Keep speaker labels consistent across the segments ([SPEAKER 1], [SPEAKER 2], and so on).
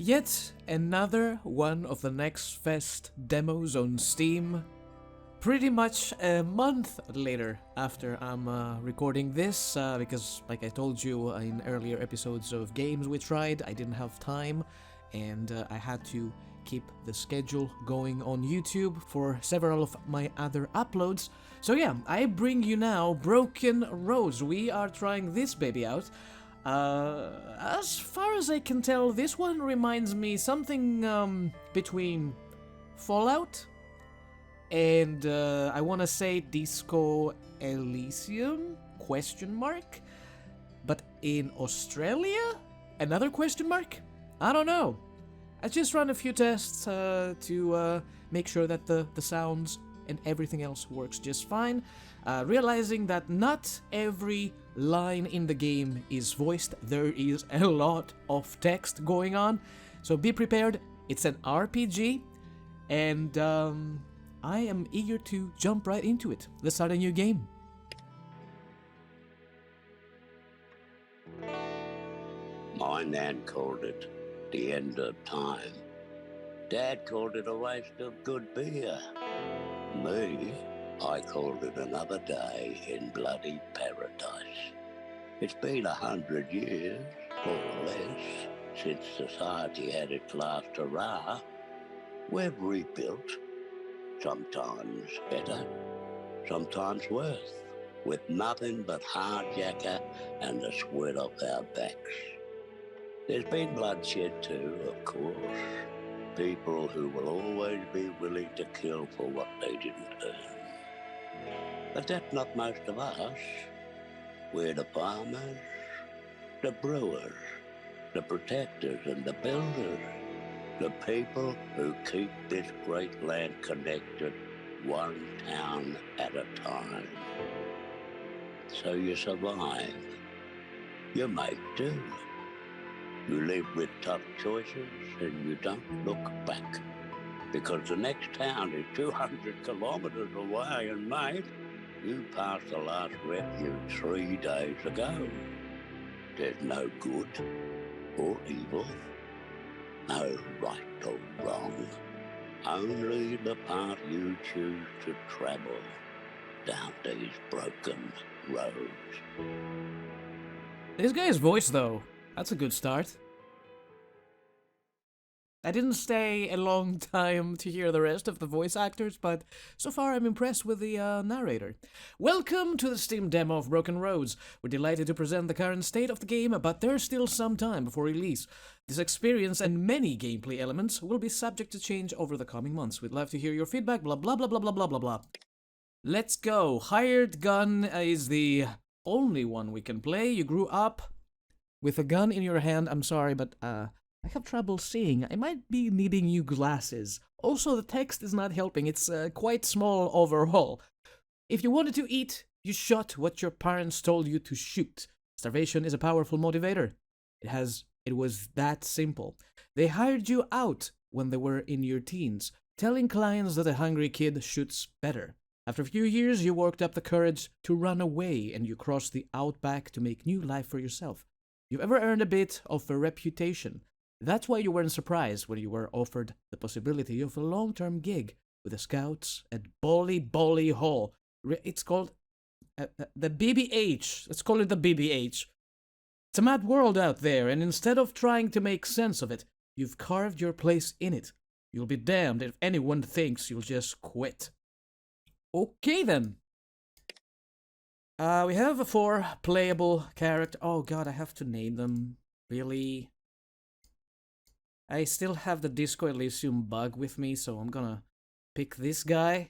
[SPEAKER 1] Yet another one of the Next Fest demos on Steam. Pretty much a month later after I'm recording this, because like I told you in earlier episodes of games we tried, I didn't have time and I had to keep the schedule going on YouTube for several of my other uploads. So yeah, I bring you now Broken Roads. We are trying this baby out. As far as I can tell, this one reminds me something between Fallout and I want to say Disco Elysium? Question mark? But in Australia? Another question mark? I don't know. I just run a few tests to make sure that the sounds and everything else works just fine, realizing that not every line in the game is voiced. There is a lot of text going on, so be prepared. It's an RPG, and I am eager to jump right into it. Let's start a new game.
[SPEAKER 2] My nan called it the end of time. Dad called it a waste of good beer. Me, I called it another day in bloody paradise. It's been 100 years, more or less, since society had its last hurrah. We've rebuilt, sometimes better, sometimes worse, with nothing but hard yakka and the sweat off our backs. There's been bloodshed too, of course. People who will always be willing to kill for what they didn't earn. But that's not most of us. We're the farmers, the brewers, the protectors and the builders, the people who keep this great land connected, one town at a time. So you survive. You make do. You live with tough choices and you don't look back. Because the next town is 200 kilometers away, and mate, you passed the last refuge 3 days ago. There's no good or evil, no right or wrong. Only the path you choose to travel down these broken roads.
[SPEAKER 1] This guy's voice, though, that's a good start. I didn't stay a long time to hear the rest of the voice actors, but so far I'm impressed with the narrator. Welcome to the Steam demo of Broken Roads. We're delighted to present the current state of the game, but there's still some time before release. This experience and many gameplay elements will be subject to change over the coming months. We'd love to hear your feedback, blah blah blah blah blah blah blah blah. Let's go. Hired gun is the only one we can play. You grew up with a gun in your hand. I'm sorry, but I have trouble seeing. I might be needing new glasses. Also, the text is not helping. It's quite small overall. If you wanted to eat, you shot what your parents told you to shoot. Starvation is a powerful motivator. It was that simple. They hired you out when they were in your teens, telling clients that a hungry kid shoots better. After a few years, you worked up the courage to run away and you crossed the outback to make new life for yourself. You've ever earned a bit of a reputation. That's why you weren't surprised when you were offered the possibility of a long-term gig with the Scouts at Bolly Hall. It's called the BBH. Let's call it the BBH. It's a mad world out there, and instead of trying to make sense of it, you've carved your place in it. You'll be damned if anyone thinks you'll just quit. Okay then. We have 4 playable characters. Oh god, I have to name them. Really? I still have the Disco Elysium bug with me, so I'm gonna pick this guy.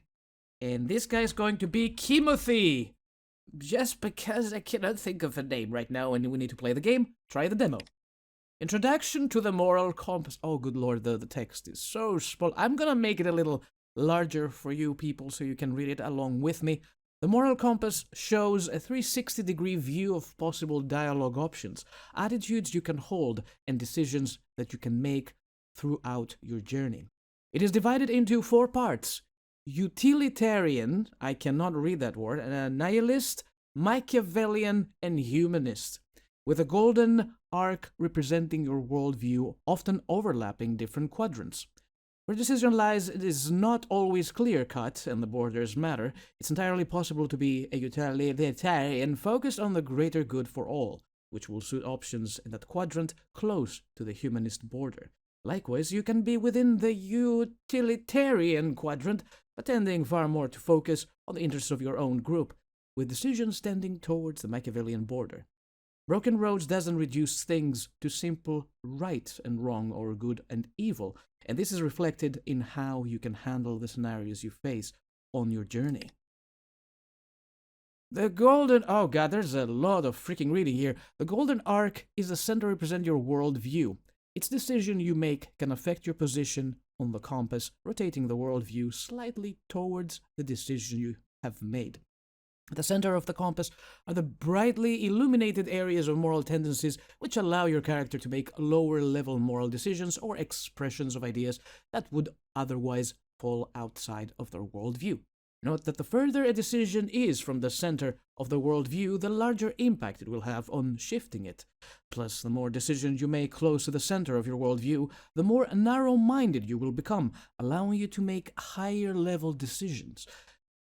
[SPEAKER 1] And this guy's going to be Kimothy! Just because I cannot think of a name right now and we need to play the game, try the demo. Introduction to the moral compass. Oh, good lord, the text is so small. I'm gonna make it a little larger for you people so you can read it along with me. The moral compass shows a 360-degree view of possible dialogue options, attitudes you can hold, and decisions that you can make throughout your journey. It is divided into 4 parts: utilitarian, I cannot read that word, nihilist, Machiavellian, and humanist. with a golden arc representing your worldview, often overlapping different quadrants. Where decision lies, it is not always clear-cut, and the borders matter. It's entirely possible to be a utilitarian focused on the greater good for all, which will suit options in that quadrant close to the humanist border. Likewise, you can be within the utilitarian quadrant, but tending far more to focus on the interests of your own group, with decisions tending towards the Machiavellian border. Broken Roads doesn't reduce things to simple right and wrong or good and evil, and this is reflected in how you can handle the scenarios you face on your journey. The golden... Oh god, there's a lot of freaking reading here. The golden arc is the center to represent your worldview. Each decision you make can affect your position on the compass, rotating the worldview slightly towards the decision you have made. At the center of the compass are the brightly illuminated areas of moral tendencies which allow your character to make lower-level moral decisions or expressions of ideas that would otherwise fall outside of their worldview. Note that the further a decision is from the center of the worldview, the larger impact it will have on shifting it. Plus, the more decisions you make close to the center of your worldview, the more narrow-minded you will become, allowing you to make higher-level decisions.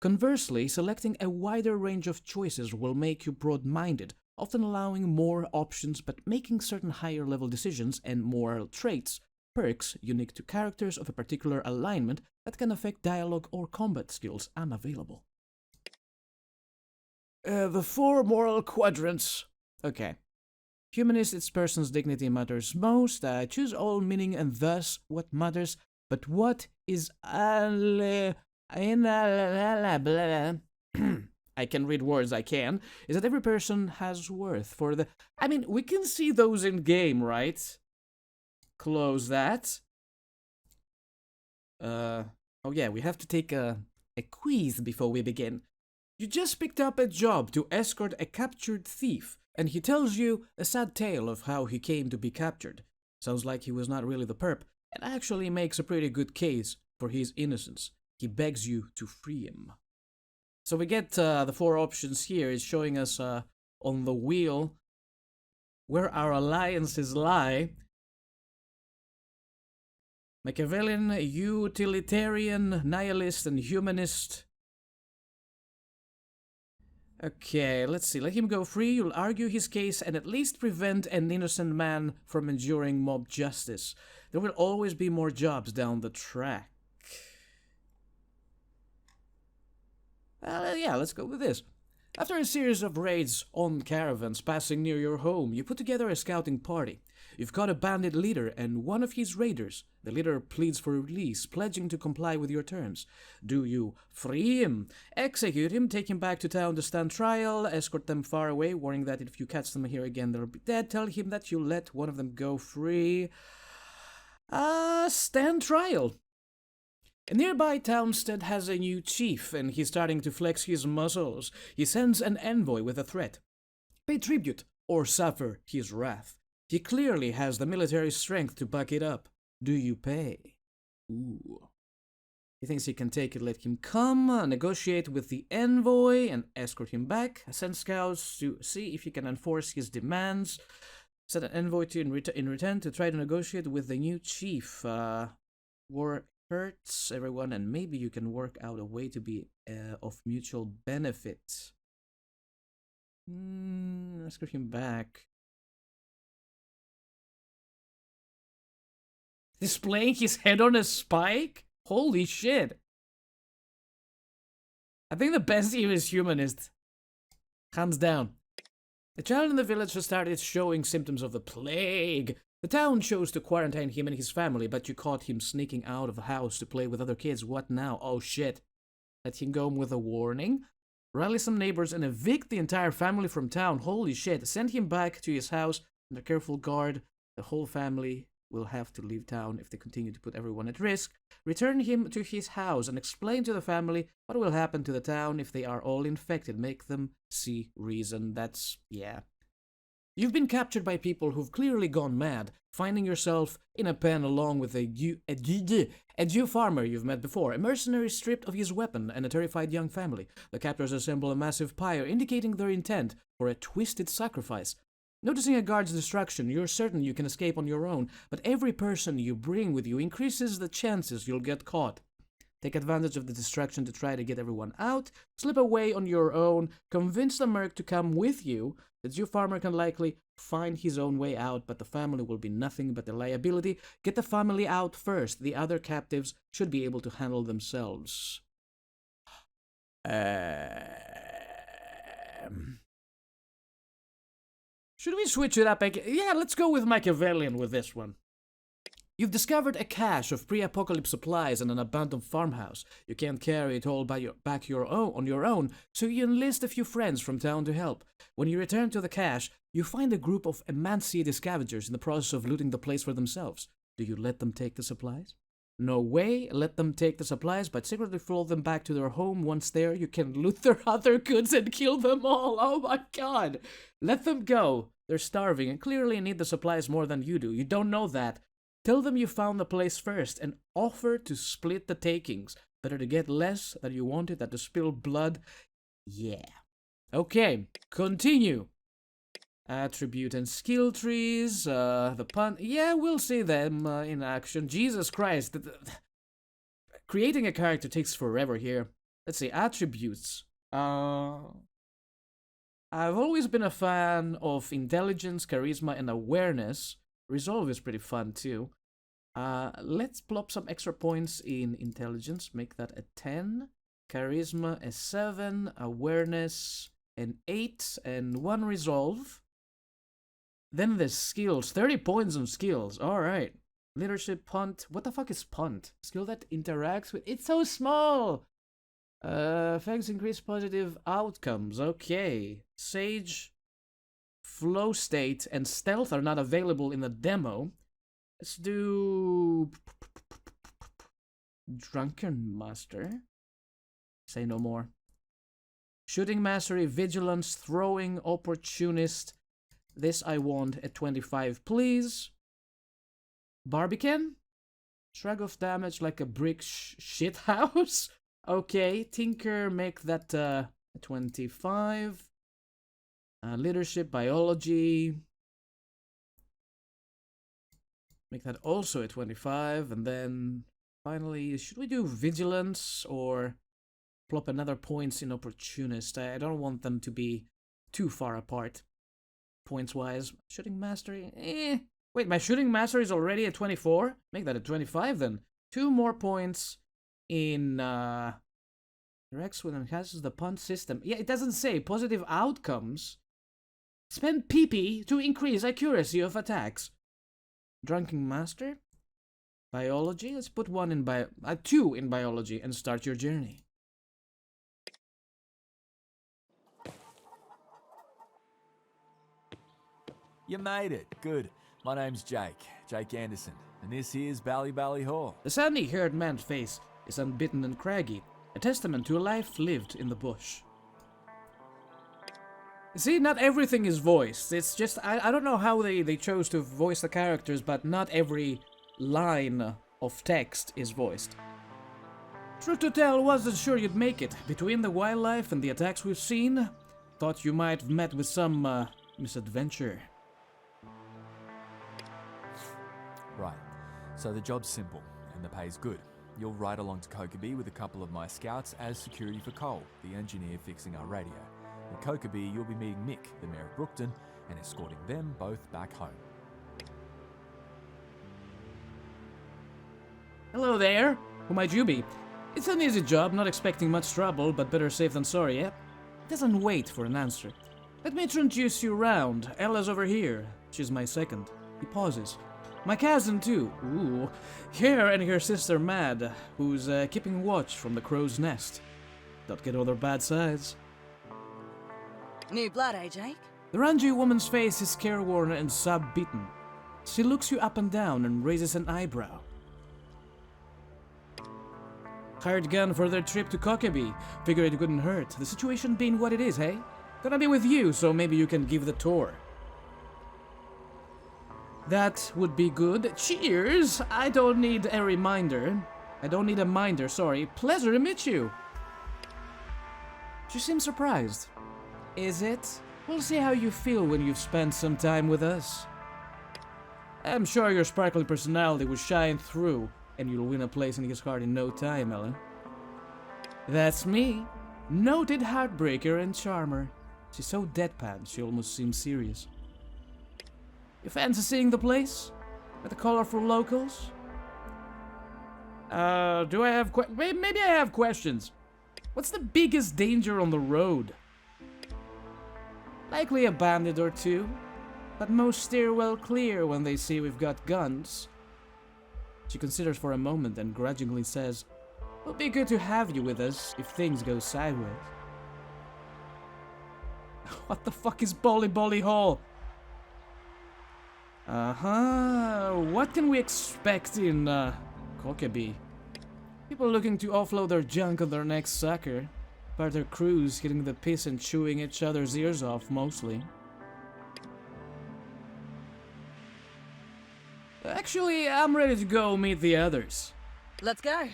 [SPEAKER 1] Conversely, selecting a wider range of choices will make you broad-minded, often allowing more options but making certain higher-level decisions and moral traits, perks unique to characters of a particular alignment that can affect dialogue or combat skills unavailable. The 4 moral quadrants. Okay. Humanist, its person's dignity matters most. Choose all meaning and thus what matters, but what is I can read words, I can. Is that every person has worth for the... I mean, we can see those in game, right? Close that. Oh yeah, we have to take a quiz before we begin. You just picked up a job to escort a captured thief, and he tells you a sad tale of how he came to be captured. Sounds like he was not really the perp, and actually makes a pretty good case for his innocence. He begs you to free him. So we get the 4 options here. It's showing us on the wheel where our alliances lie. Machiavellian, utilitarian, nihilist, and humanist. Okay, let's see. Let him go free. You'll argue his case and at least prevent an innocent man from enduring mob justice. There will always be more jobs down the track. Yeah, let's go with this. After a series of raids on caravans passing near your home, you put together a scouting party. You've caught a bandit leader and one of his raiders. The leader pleads for release, pledging to comply with your terms. Do you free him, execute him, take him back to town to stand trial, escort them far away, warning that if you catch them here again they'll be dead, tell him that you let one of them go free? Stand trial. A nearby townstead has a new chief, and he's starting to flex his muscles. He sends an envoy with a threat. Pay tribute, or suffer his wrath. He clearly has the military strength to back it up. Do you pay? Ooh. He thinks he can take it, let him come, negotiate with the envoy, and escort him back. Send scouts to see if he can enforce his demands. Send an envoy to in return to try to negotiate with the new chief. War hurts everyone, and maybe you can work out a way to be of mutual benefit. Escort him back. Displaying his head on a spike? Holy shit. I think the best here is humanist. Hands down. A child in the village has started showing symptoms of the plague. The town chose to quarantine him and his family, but you caught him sneaking out of the house to play with other kids. What now? Oh shit. Let him go with a warning. Rally some neighbors and evict the entire family from town. Holy shit. Send him back to his house under careful guard. The whole family will have to leave town if they continue to put everyone at risk. Return him to his house and explain to the family what will happen to the town if they are all infected. Make them see reason. That's... yeah. You've been captured by people who've clearly gone mad, finding yourself in a pen along with a Jew farmer you've met before, a mercenary stripped of his weapon, and a terrified young family. The captors assemble a massive pyre, indicating their intent for a twisted sacrifice. Noticing a guard's distraction, you're certain you can escape on your own, but every person you bring with you increases the chances you'll get caught. Take advantage of the distraction to try to get everyone out, slip away on your own, convince the merc to come with you. The Jew farmer can likely find his own way out, but the family will be nothing but a liability. Get the family out first. The other captives should be able to handle themselves. Should we switch it up? Yeah, let's go with Machiavellian with this one. You've discovered a cache of pre-apocalypse supplies in an abandoned farmhouse. You can't carry it all on your own, so you enlist a few friends from town to help. When you return to the cache, you find a group of emancipated scavengers in the process of looting the place for themselves. Do you let them take the supplies? No way. Let them take the supplies, but secretly follow them back to their home. Once there, you can loot their other goods and kill them all. Oh my god. Let them go. They're starving and clearly need the supplies more than you do. You don't know that. Tell them you found the place first and offer to split the takings. Better to get less than you wanted than to spill blood. Yeah. Okay, continue. Attribute and skill trees. The pun. Yeah, we'll see them in action. Jesus Christ. Creating a character takes forever here. Let's see, attributes. I've always been a fan of intelligence, charisma, and awareness. Resolve is pretty fun too. Let's plop some extra points in intelligence. Make that a 10. Charisma a 7. Awareness an 8. And 1 resolve. Then the skills. 30 points on skills. Alright. Leadership, punt. What the fuck is punt? Skill that interacts with... It's so small! Effects increase positive outcomes. Okay. Sage... Flow state and stealth are not available in the demo. Let's do Drunken Master. Say no more. Shooting Mastery, Vigilance, Throwing, Opportunist. This I want at 25, please. Barbican? Shrug of damage like a brick shit house. Okay, Tinker, make that 25. Leadership, biology. Make that also a 25. And then finally, should we do vigilance or plop another points in opportunist? I don't want them to be too far apart points wise. Shooting mastery, Wait, my shooting mastery is already at 24? Make that a 25 then. 2 more points in Rex with enhances the punt system. Yeah, it doesn't say positive outcomes. Spend PP to increase accuracy of attacks. Drunken Master. Biology. Let's put 2 in biology and start your journey.
[SPEAKER 3] You made it. Good. My name's Jake Anderson, and this here's Bally Hall.
[SPEAKER 1] The sandy-haired man's face is unbitten and craggy, a testament to a life lived in the bush. See, not everything is voiced. It's just, I don't know how they chose to voice the characters, but not every line of text is voiced. Truth to tell, wasn't sure you'd make it. Between the wildlife and the attacks we've seen, thought you might have met with some misadventure.
[SPEAKER 3] Right. So the job's simple, and the pay's good. You'll ride along to Kokobee with a couple of my scouts as security for Cole, the engineer fixing our radio. At Kokobee, you'll be meeting Mick, the mayor of Brookton, and escorting them both back home.
[SPEAKER 1] Hello there. Who might you be? It's an easy job, not expecting much trouble, but better safe than sorry, eh? Doesn't wait for an answer. Let me introduce you round. Ella's over here. She's my second. He pauses. My cousin, too. Ooh. Her and her sister Mad, who's keeping watch from the crow's nest. Don't get other bad sides.
[SPEAKER 4] New blood, eh, Jake?
[SPEAKER 1] The Ranji woman's face is careworn and sub-beaten. She looks you up and down and raises an eyebrow. Hired gun for their trip to Kokobee. Figure it couldn't hurt. The situation being what it is, hey? Gonna be with you, so maybe you can give the tour. That would be good. Cheers! I don't need a minder, sorry. Pleasure to meet you. She seems surprised. Is it? We'll see how you feel when you've spent some time with us. I'm sure your sparkly personality will shine through, and you'll win a place in his heart in no time, Ellen. That's me, noted heartbreaker and charmer. She's so deadpan, she almost seems serious. You fancy seeing the place? With the colorful locals? Do I have maybe I have questions. What's the biggest danger on the road? Likely a bandit or two, but most steer well clear when they see we've got guns. She considers for a moment and grudgingly says, "It'll be good to have you with us if things go sideways." What the fuck is Bolly Hall? What can we expect in, Kokeby? People looking to offload their junk on their next sucker. Part their crews hitting the piss and chewing each other's ears off, mostly. Actually, I'm ready to go meet the others.
[SPEAKER 4] Let's go.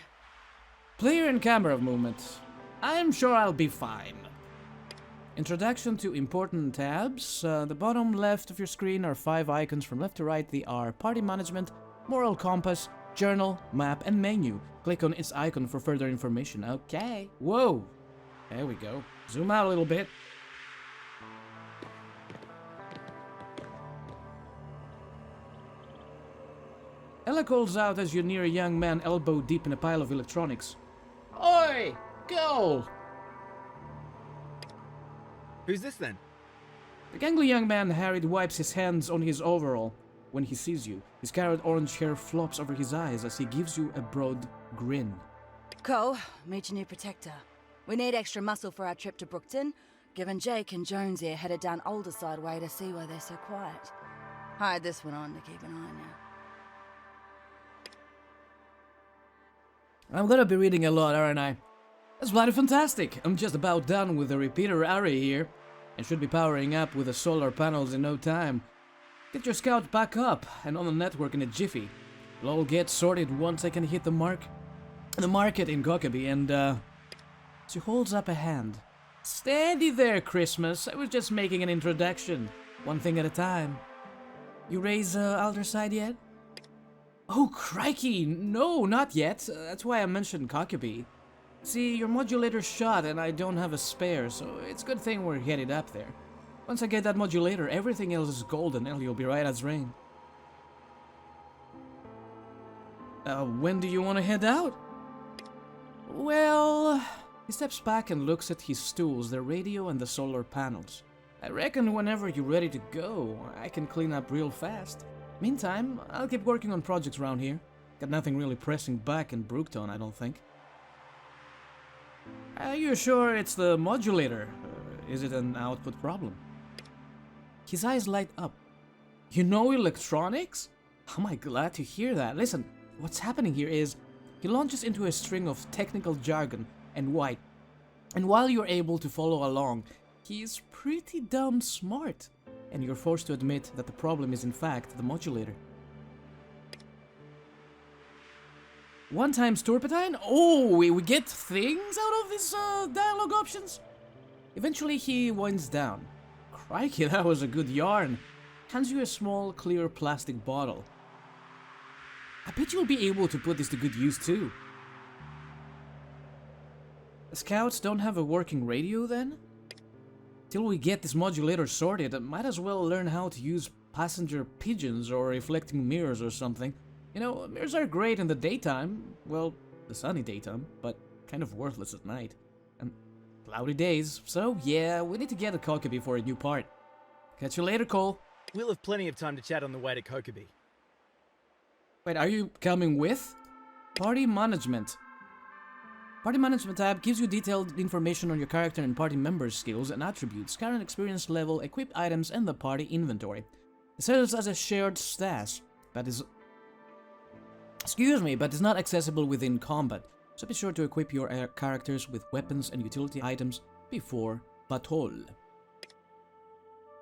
[SPEAKER 1] Player and camera movement. I'm sure I'll be fine. Introduction to important tabs. The bottom left of your screen are 5 icons. From left to right, they are Party Management, Moral Compass, Journal, Map, and Menu. Click on its icon for further information. Okay. Whoa. There we go. Zoom out a little bit. Ella calls out as you near a young man elbow deep in a pile of electronics. Oi! Go!
[SPEAKER 5] Who's this then?
[SPEAKER 1] The gangly young man harried wipes his hands on his overall when he sees you. His carrot orange hair flops over his eyes as he gives you a broad grin.
[SPEAKER 4] Cole, meet your new protector. We need extra muscle for our trip to Brookton, given Jake and Jones here headed down Alderside way to see why they're so quiet. Hired this one on to keep an eye on you.
[SPEAKER 1] I'm gonna be reading a lot, aren't I? That's bloody fantastic. I'm just about done with the repeater array here, and should be powering up with the solar panels in no time. Get your scout back up and on the network in a jiffy. It'll all get sorted once I can hit the market in Kokeby, and she holds up a hand. Steady there, Christmas. I was just making an introduction. One thing at a time. You raise Alderside yet? Oh, crikey! No, not yet. That's why I mentioned Kokeby. See, your modulator's shot and I don't have a spare, so it's a good thing we're headed up there. Once I get that modulator, everything else is golden and you'll be right as rain. When do you want to head out? Well... He steps back and looks at his stools, the radio and the solar panels. I reckon whenever you're ready to go, I can clean up real fast. Meantime, I'll keep working on projects around here. Got nothing really pressing back in Brookton, I don't think. Are you sure it's the modulator? Is it an output problem? His eyes light up. You know electronics? Am I glad to hear that. Listen, what's happening here is he launches into a string of technical jargon and while you're able to follow along, he's pretty damn smart. And you're forced to admit that the problem is in fact the modulator. 1 times turpentine? Oh, we get things out of these dialogue options? Eventually he winds down. Crikey, that was a good yarn. Hands you a small clear plastic bottle. I bet you'll be able to put this to good use too. The scouts don't have a working radio then? Till we get this modulator sorted, I might as well learn how to use passenger pigeons or reflecting mirrors or something. You know, mirrors are great in the daytime, well, the sunny daytime, but kind of worthless at night. And cloudy days, so yeah, we need to get a Kokeby for a new part. Catch you later, Cole.
[SPEAKER 5] We'll have plenty of time to chat on the way to Kokeby.
[SPEAKER 1] Wait, are you coming with? Party Management. Party Management tab gives you detailed information on your character and party members' skills and attributes, current experience level, equipped items, and the party inventory. It serves as a shared stash, but is not accessible within combat, so be sure to equip your characters with weapons and utility items before battle.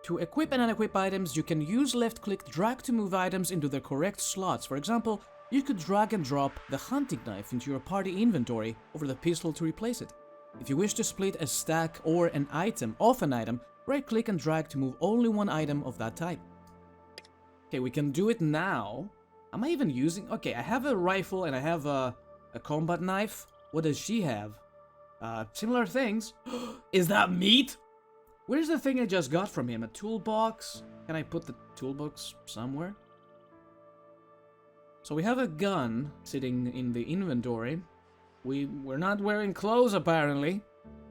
[SPEAKER 1] To equip and unequip items, you can use left-click drag to move items into their correct slots. For example, you could drag and drop the hunting knife into your party inventory over the pistol to replace it. If you wish to split a stack or an item off an item, Right click and drag to move only one item of that type. Okay, we can do it now. Am I even using... Okay, I have a rifle and I have a combat knife. What does she have? Similar things. Is that meat? Where's the thing I just got from him? A toolbox? Can I put the toolbox somewhere? So we have a gun sitting in the inventory. We're not wearing clothes, apparently.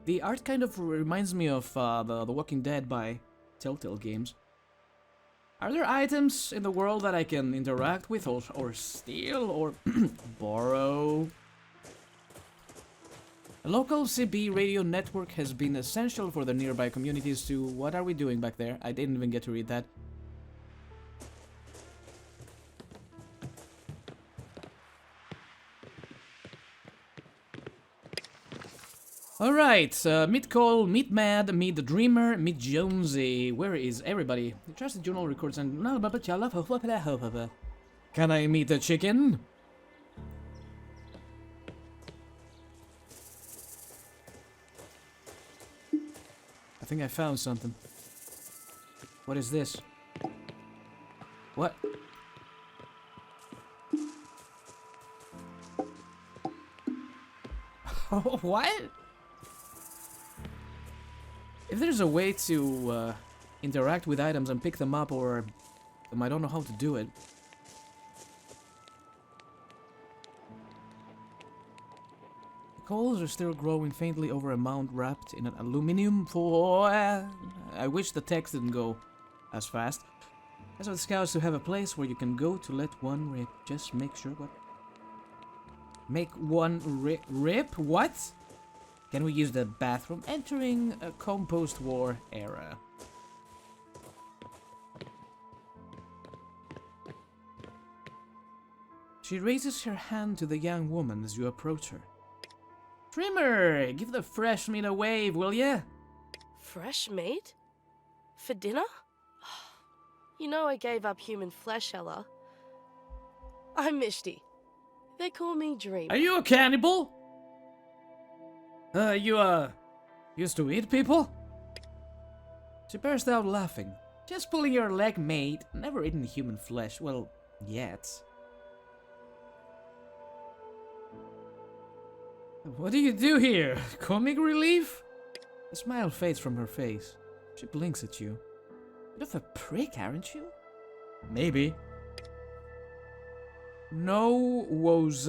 [SPEAKER 1] The art kind of reminds me of the Walking Dead by Telltale Games. Are there items in the world that I can interact with or steal or borrow? A local CB radio network has been essential for the nearby communities to... What are we doing back there? I didn't even get to read that. Alright, meet Cole, meet Mad, meet the Dreamer, meet Jonesy. Where is everybody? The Trusted Journal records and... Can I meet the chicken? I think I found something. What is this? What? What? If there's a way to interact with items and pick them up or I don't know how to do it. The coals are still growing faintly over a mound wrapped in an aluminum foil. I wish the text didn't go as fast. As for the scouts to have a place where you can go to let one rip. Just make sure what... Make one rip? What? Can we use the bathroom? Entering a compost war era. She raises her hand to the young woman as you approach her. Trimmer, give the fresh meat a wave, will ya?
[SPEAKER 6] Fresh meat? For dinner? You know I gave up human flesh, Ella. I'm Mishti. They call me Dream.
[SPEAKER 1] Are you a cannibal? You used to eat people? She burst out laughing. Just pulling your leg, mate. Never eaten human flesh. Well, yet. What do you do here? Comic relief? A smile fades from her face. She blinks at you. Bit of a prick, aren't you? Maybe. No was...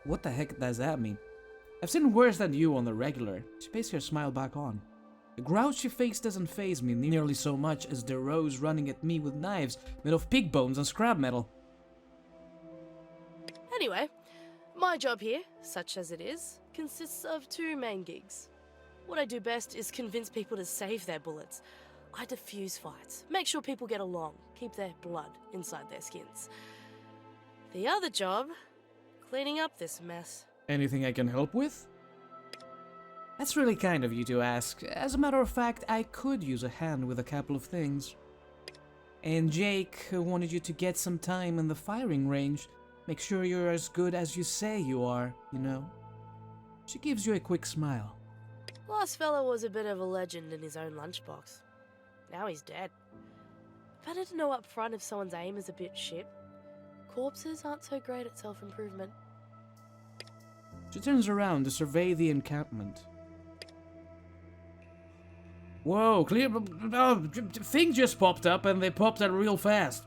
[SPEAKER 1] What the heck does that mean? I've seen worse than you on the regular. She pastes her smile back on. The grouchy face doesn't faze me nearly so much as the rows running at me with knives made of pig bones and scrap metal.
[SPEAKER 6] Anyway, my job here, such as it is, consists of two main gigs. What I do best is convince people to save their bullets. I defuse fights, make sure people get along, keep their blood inside their skins. The other job, cleaning up this mess.
[SPEAKER 1] Anything I can help with? That's really kind of you to ask. As a matter of fact, I could use a hand with a couple of things. And Jake wanted you to get some time in the firing range. Make sure you're as good as you say you are, you know. She gives you a quick smile.
[SPEAKER 6] Last fella was a bit of a legend in his own lunchbox. Now he's dead. Better to know up front if someone's aim is a bit shit. Corpses aren't so great at self-improvement.
[SPEAKER 1] She turns around to survey the encampment. Whoa, clear... thing just popped up and they popped out real fast.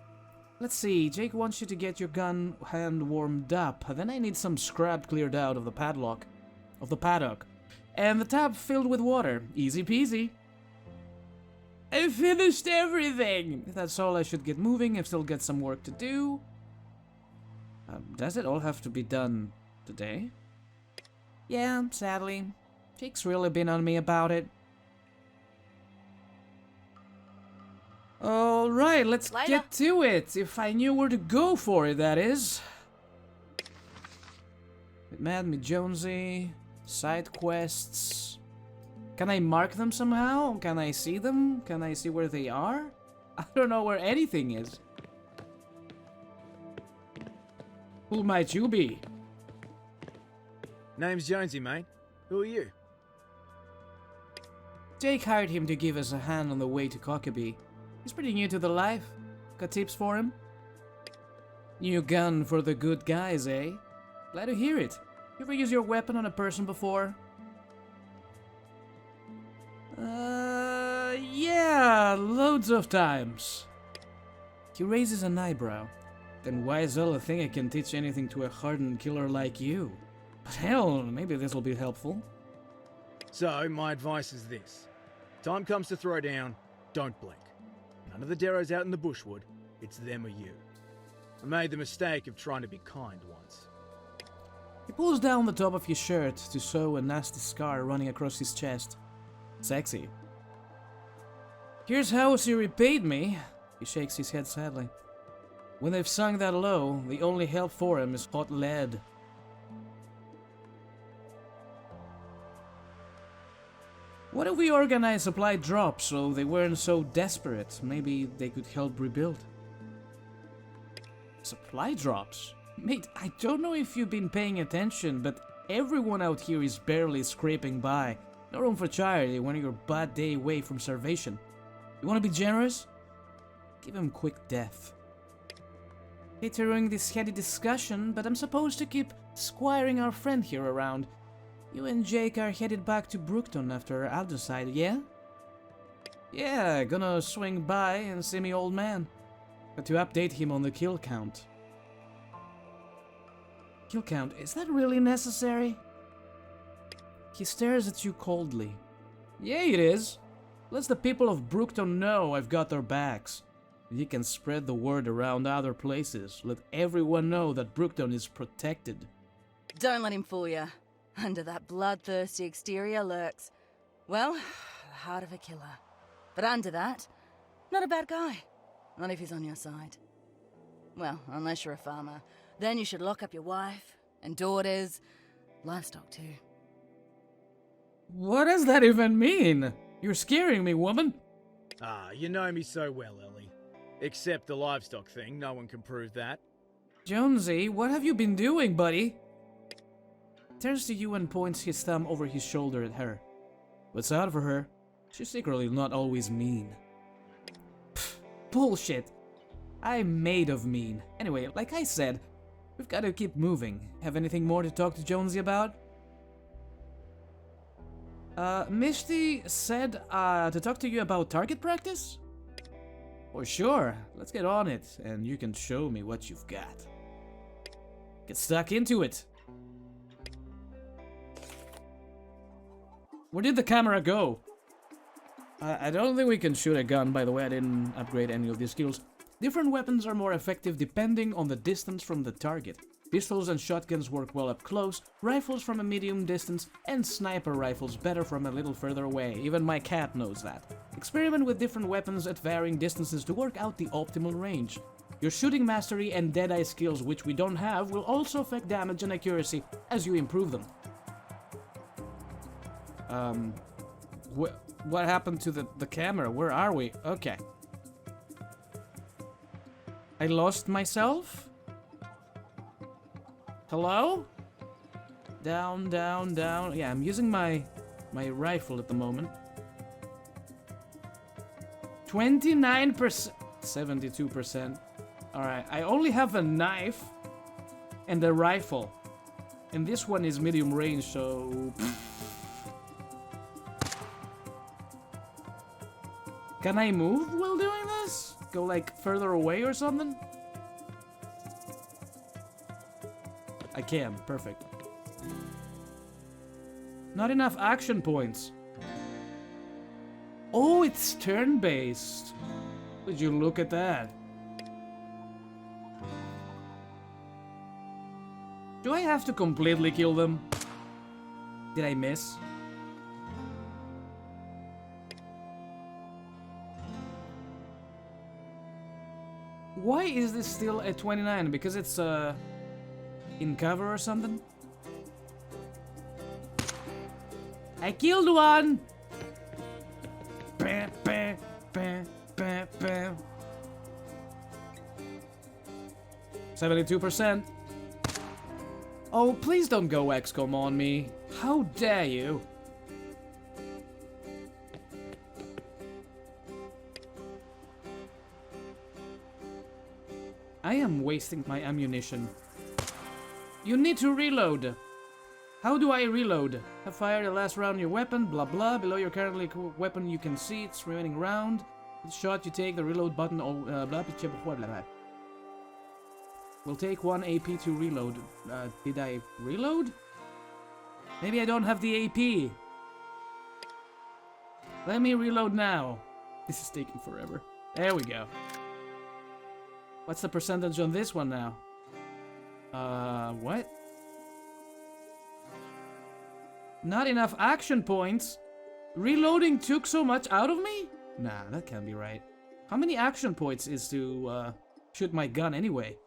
[SPEAKER 1] Let's see, Jake wants you to get your gun hand warmed up. Then I need some scrap cleared out of the paddock. And the tap filled with water. Easy peasy. I finished everything! If that's all, I should get moving. I've still got some work to do. Does it all have to be done today? Yeah, sadly. Jake's really been on me about it. Alright, let's get to it. If I knew where to go for it, that is. Meet Jonesy. Side quests. Can I mark them somehow? Can I see them? Can I see where they are? I don't know where anything is. Who might you be?
[SPEAKER 5] Name's Jonesy, mate. Who are you?
[SPEAKER 1] Jake hired him to give us a hand on the way to Kokkaby. He's pretty new to the life. Got tips for him? New gun for the good guys, eh? Glad to hear it. You ever use your weapon on a person before? Yeah, loads of times. He raises an eyebrow. Then why is Zola think I can teach anything to a hardened killer like you? But hell, maybe this'll be helpful.
[SPEAKER 5] So, my advice is this. Time comes to throw down, don't blink. None of the Deros out in the bushwood, it's them or you. I made the mistake of trying to be kind once.
[SPEAKER 1] He pulls down the top of his shirt to show a nasty scar running across his chest. Sexy. Here's how she repaid me. He shakes his head sadly. When they've sunk that low, the only help for him is hot lead. What if we organize supply drops so they weren't so desperate? Maybe they could help rebuild. Supply drops? Mate, I don't know if you've been paying attention, but everyone out here is barely scraping by. No room for charity when you're a bad day away from starvation. You want to be generous? Give him quick death. Hate to ruin this heady discussion, but I'm supposed to keep squiring our friend here around. You and Jake are headed back to Brookton after Alderside, yeah? Yeah, gonna swing by and see me old man. Got to update him on the kill count. Kill count, is that really necessary? He stares at you coldly. Yeah, it is. Let the people of Brookton know I've got their backs. You can spread the word around other places. Let everyone know that Brookton is protected.
[SPEAKER 4] Don't let him fool you. Under that bloodthirsty exterior lurks, well, the heart of a killer. But under that, not a bad guy. Not if he's on your side. Well, unless you're a farmer. Then you should lock up your wife and daughters, livestock too.
[SPEAKER 1] What does that even mean? You're scaring me, woman.
[SPEAKER 5] Ah, you know me so well, Ellie. Except the livestock thing, no one can prove that.
[SPEAKER 1] Jonesy, what have you been doing, buddy? Turns to you and points his thumb over his shoulder at her. What's out for her? She's secretly not always mean. Pfft, bullshit. I'm made of mean. Anyway, like I said, we've got to keep moving. Have anything more to talk to Jonesy about? Misty said to talk to you about target practice? For sure. Let's get on it, and you can show me what you've got. Get stuck into it. Where did the camera go? I don't think we can shoot a gun, by the way. I didn't upgrade any of these skills. Different weapons are more effective depending on the distance from the target. Pistols and shotguns work well up close, rifles from a medium distance, and sniper rifles better from a little further away. Even my cat knows that. Experiment with different weapons at varying distances to work out the optimal range. Your shooting mastery and deadeye skills, which we don't have, will also affect damage and accuracy as you improve them. What happened to the camera? Where are we? Okay. I lost myself? Hello? Down, down, down. Yeah, I'm using my rifle at the moment. 29%. 72%. Alright, I only have a knife and a rifle. And this one is medium range, so... Can I move while doing this? Go like further away or something? I can, perfect. Not enough action points. Oh, it's turn-based. Would you look at that? Do I have to completely kill them? Did I miss? Why is this still at 29? Because it's in cover or something? I killed one! Bam, bam, bam, bam, bam. 72%. Oh, please don't go XCOM on me. How dare you? I am wasting my ammunition. You need to reload. How do I reload? Have fired the last round in your weapon, blah blah. Below your currently weapon you can see its remaining round. Each shot you take, the reload button, blah blah blah. Will take 1 AP to reload. Did I reload? Maybe I don't have the AP. Let me reload now. This is taking forever. There we go. What's the percentage on this one now? What? Not enough action points? Reloading took so much out of me? Nah, that can't be right. How many action points is to, shoot my gun anyway?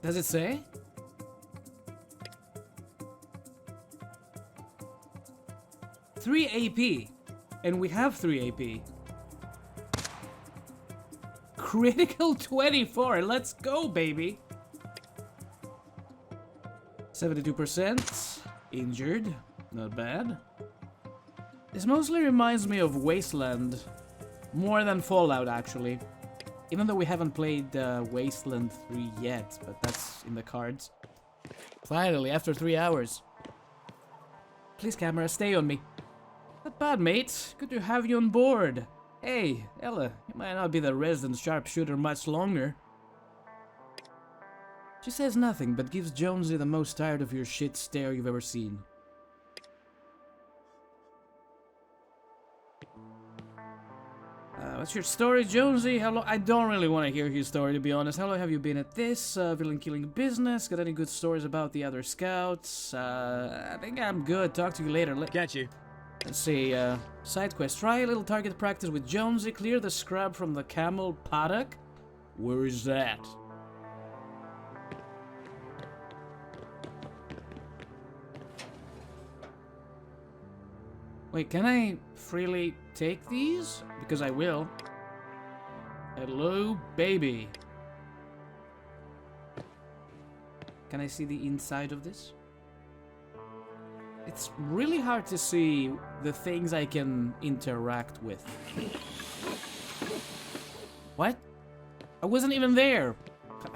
[SPEAKER 1] Does it say? Three AP. And we have 3 AP. Critical 24. Let's go, baby. 72%. Injured. Not bad. This mostly reminds me of Wasteland. More than Fallout, actually. Even though we haven't played Wasteland 3 yet, but that's in the cards. Finally, after 3 hours. Please, camera, stay on me. Not bad, mate. Good to have you on board. Hey, Ella, you might not be the resident sharpshooter much longer. She says nothing, but gives Jonesy the most tired of your shit stare you've ever seen. What's your story, Jonesy? How long? I don't really want to hear your story, to be honest. How long have you been at this villain killing business? Got any good stories about the other scouts? I think I'm good. Talk to you later.
[SPEAKER 5] Catch you.
[SPEAKER 1] Let's see, side quest. Try a little target practice with Jonesy. Clear the scrub from the camel paddock. Where is that? Wait, can I freely take these? Because I will. Hello, baby. Can I see the inside of this? It's really hard to see the things I can interact with. What? I wasn't even there.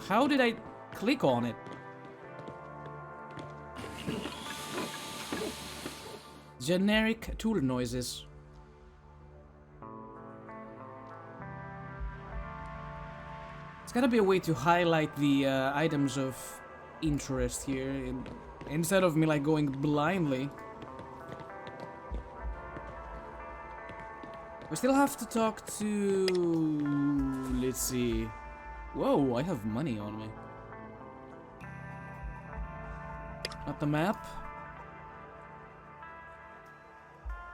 [SPEAKER 1] How did I click on it? Generic tool noises. It's gotta be a way to highlight the items of interest here instead of me like going blindly. We still have to talk to... Let's see. Whoa, I have money on me. Not the map.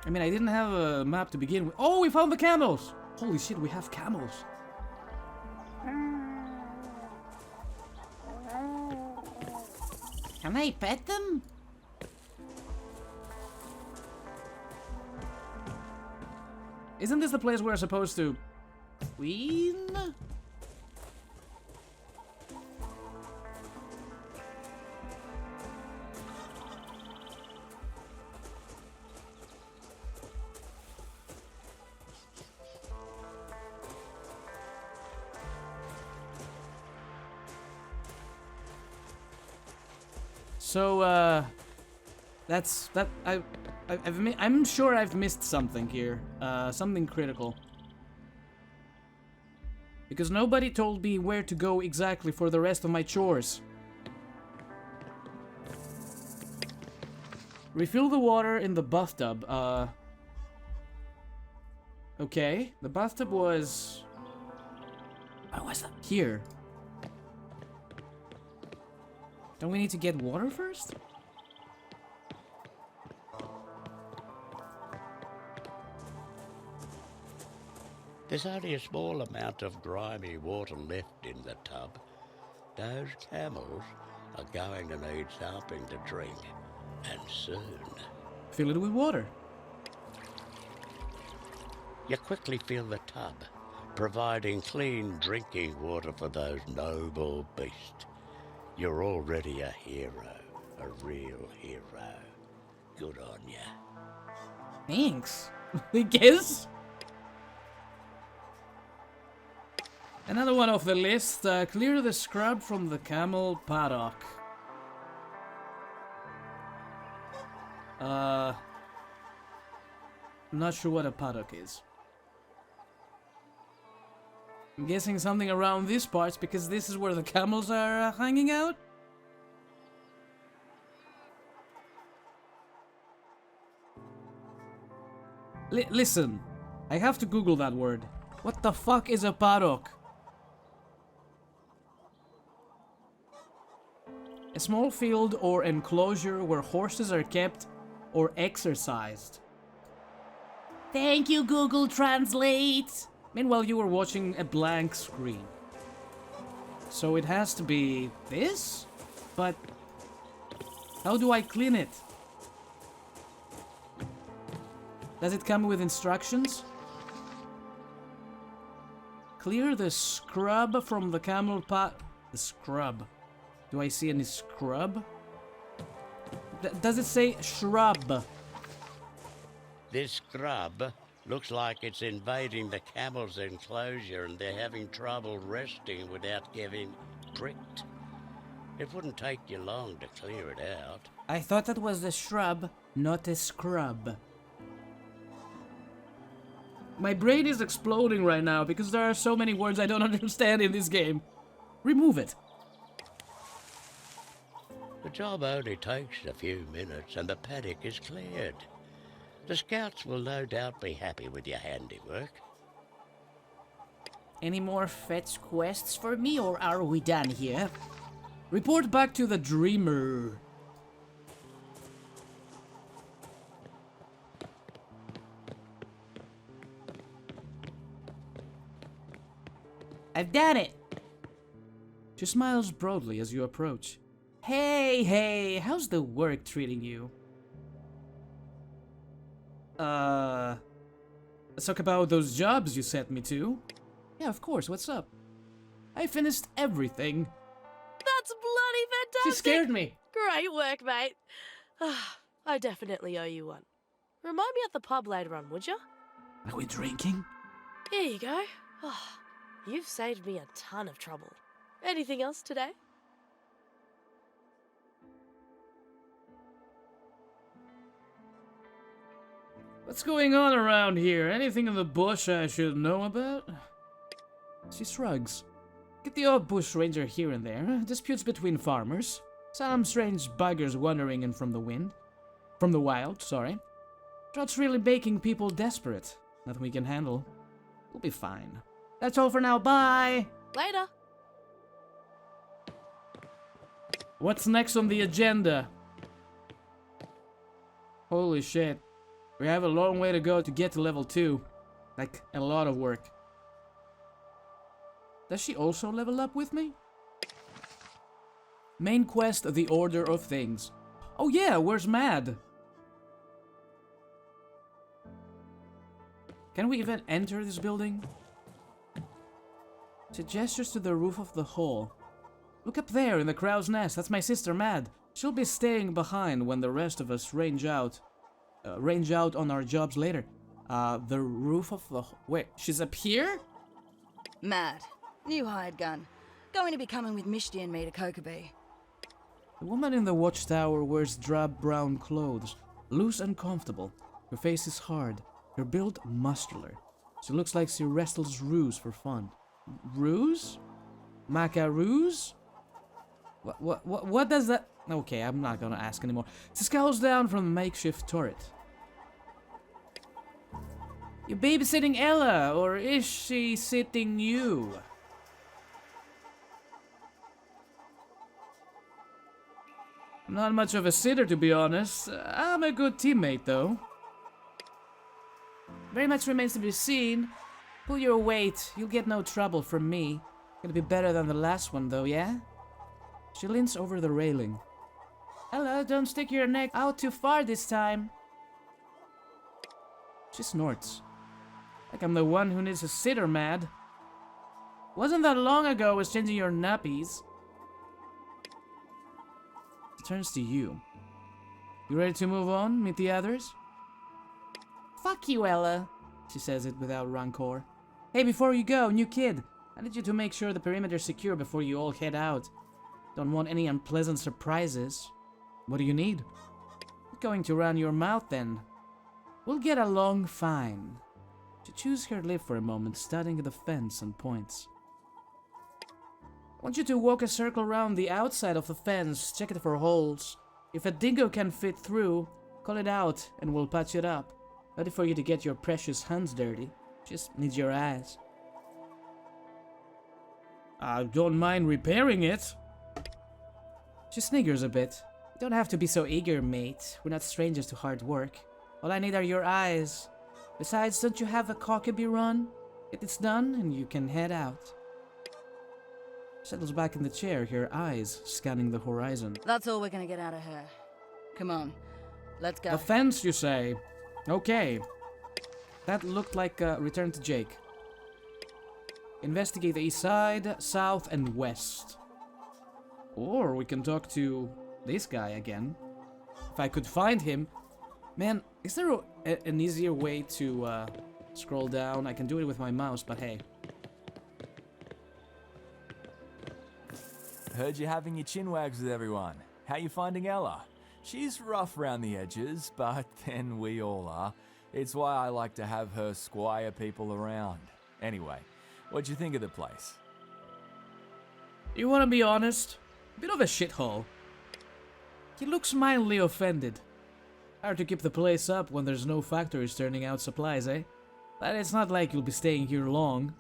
[SPEAKER 1] I mean, I didn't have a map to begin with. Oh, we found the camels! Holy shit, we have camels. Can I pet them? Isn't this the place we're supposed to... Queen? So, I'm sure I've missed something here. Something critical. Because nobody told me where to go exactly for the rest of my chores. Refill the water in the bathtub. Okay. The bathtub was... Where was that? Here. Don't we need to get water first?
[SPEAKER 2] There's only a small amount of grimy water left in the tub. Those camels are going to need something to drink, and soon.
[SPEAKER 1] Fill it with water.
[SPEAKER 2] You quickly fill the tub, providing clean drinking water for those noble beasts. You're already a hero, a real hero. Good on ya.
[SPEAKER 1] Thanks. I guess. Another one off the list. Clear the scrub from the camel paddock. I'm not sure what a paddock is. I'm guessing something around these parts because this is where the camels are hanging out. Listen, I have to Google that word. What the fuck is a paddock? A small field or enclosure where horses are kept or exercised. Thank you, Google Translate. Meanwhile, you were watching a blank screen. So it has to be this? But how do I clean it? Does it come with instructions? Clear the scrub from the camel The scrub. Do I see any scrub? Does it say shrub?
[SPEAKER 2] This scrub looks like it's invading the camel's enclosure and they're having trouble resting without getting pricked. It wouldn't take you long to clear it out.
[SPEAKER 1] I thought that was a shrub, not a scrub. My brain is exploding right now because there are so many words I don't understand in this game. Remove it.
[SPEAKER 2] The job only takes a few minutes and the paddock is cleared. The scouts will no doubt be happy with your handiwork.
[SPEAKER 1] Any more fetch quests for me, or are we done here? Report back to the Dreamer. I've done it! She smiles broadly as you approach. Hey, how's the work treating you? Let's talk about those jobs you sent me to. Yeah, of course, what's up? I finished everything.
[SPEAKER 6] That's bloody fantastic!
[SPEAKER 1] She scared me.
[SPEAKER 6] Great work, mate. I definitely owe you one. Remind me at the pub later on, would you?
[SPEAKER 1] Are we drinking?
[SPEAKER 6] Here you go. You've saved me a ton of trouble. Anything else today?
[SPEAKER 1] What's going on around here? Anything in the bush I should know about? She shrugs. Get the odd bush ranger here and there. Disputes between farmers. Some strange buggers wandering in from the wind. From the wild, sorry. Trout's really making people desperate. Nothing we can handle. We'll be fine. That's all for now. Bye!
[SPEAKER 6] Later.
[SPEAKER 1] What's next on the agenda? Holy shit. We have a long way to go to get to level 2. Like, a lot of work. Does she also level up with me? Main quest, The Order of Things. Oh yeah, where's Mad? Can we even enter this building? She gestures to the roof of the hall. Look up there in the crow's nest. That's my sister Mad. She'll be staying behind when the rest of us range out on our jobs later. The roof of the... Wait, she's up here?
[SPEAKER 4] Mad. New hired gun. Going to be coming with Mishti and me to Kokobee.
[SPEAKER 1] The woman in the watchtower wears drab brown clothes, loose and comfortable. Her face is hard, her build muscular. She looks like she wrestles roos for fun. Roos? Macaroos? What does that... Okay, I'm not gonna ask anymore. She scowls down from the makeshift turret. You babysitting Ella, or is she sitting you? I'm not much of a sitter, to be honest. I'm a good teammate, though. Very much remains to be seen. Pull your weight. You'll get no trouble from me. Gonna be better than the last one, though, yeah? She leans over the railing. Ella, don't stick your neck out too far this time. She snorts. Like I'm the one who needs a sitter, Mad. Wasn't that long ago I was changing your nappies. She turns to you. You ready to move on, meet the others? Fuck you, Ella. She says it without rancor. Hey, before you go, new kid. I need you to make sure the perimeter's secure before you all head out. Don't want any unpleasant surprises. What do you need? Not going to run your mouth then. We'll get along fine. She chews her lip for a moment, studying the fence and points. I want you to walk a circle around the outside of the fence, check it for holes. If a dingo can fit through, call it out and we'll patch it up. Ready for you to get your precious hands dirty. Just need your eyes. I don't mind repairing it. She sniggers a bit. You don't have to be so eager, mate. We're not strangers to hard work. All I need are your eyes. Besides, don't you have a Cockabee run? Get this done and you can head out. Settles back in the chair, her eyes scanning the horizon.
[SPEAKER 4] That's all we're gonna get out of her. Come on, let's go.
[SPEAKER 1] The fence, you say? Okay. That looked like a return to Jake. Investigate the east side, south, and west. Or we can talk to this guy again. If I could find him. Man, is there an easier way to scroll down? I can do it with my mouse, but hey.
[SPEAKER 3] Heard you having your chin wags with everyone. How you finding Ella? She's rough round the edges, but then we all are. It's why I like to have her squire people around. Anyway, what'd you think of the place?
[SPEAKER 1] You wanna be honest? Bit of a shithole. He looks mildly offended. Hard to keep the place up when there's no factories turning out supplies, eh? But it's not like you'll be staying here long.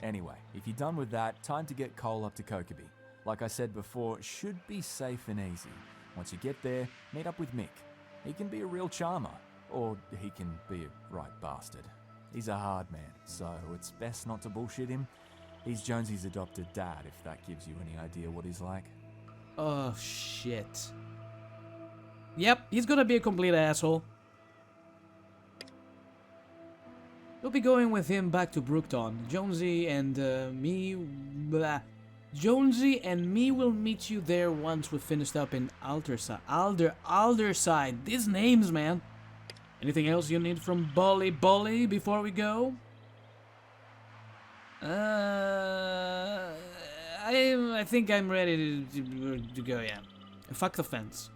[SPEAKER 3] Anyway, if you're done with that, time to get Cole up to Kokabee. Like I said before, should be safe and easy. Once you get there, meet up with Mick. He can be a real charmer, or he can be a right bastard. He's a hard man, so it's best not to bullshit him. He's Jonesy's adopted dad, if that gives you any idea what he's like.
[SPEAKER 1] Oh, shit. Yep, he's gonna be a complete asshole. We'll be going with him back to Brookton. Jonesy and me... Blah. Jonesy and me will meet you there once we've finished up in Alderside. These names, man. Anything else you need from Bolly before we go? I think I'm ready to go, yeah. Fuck the fence.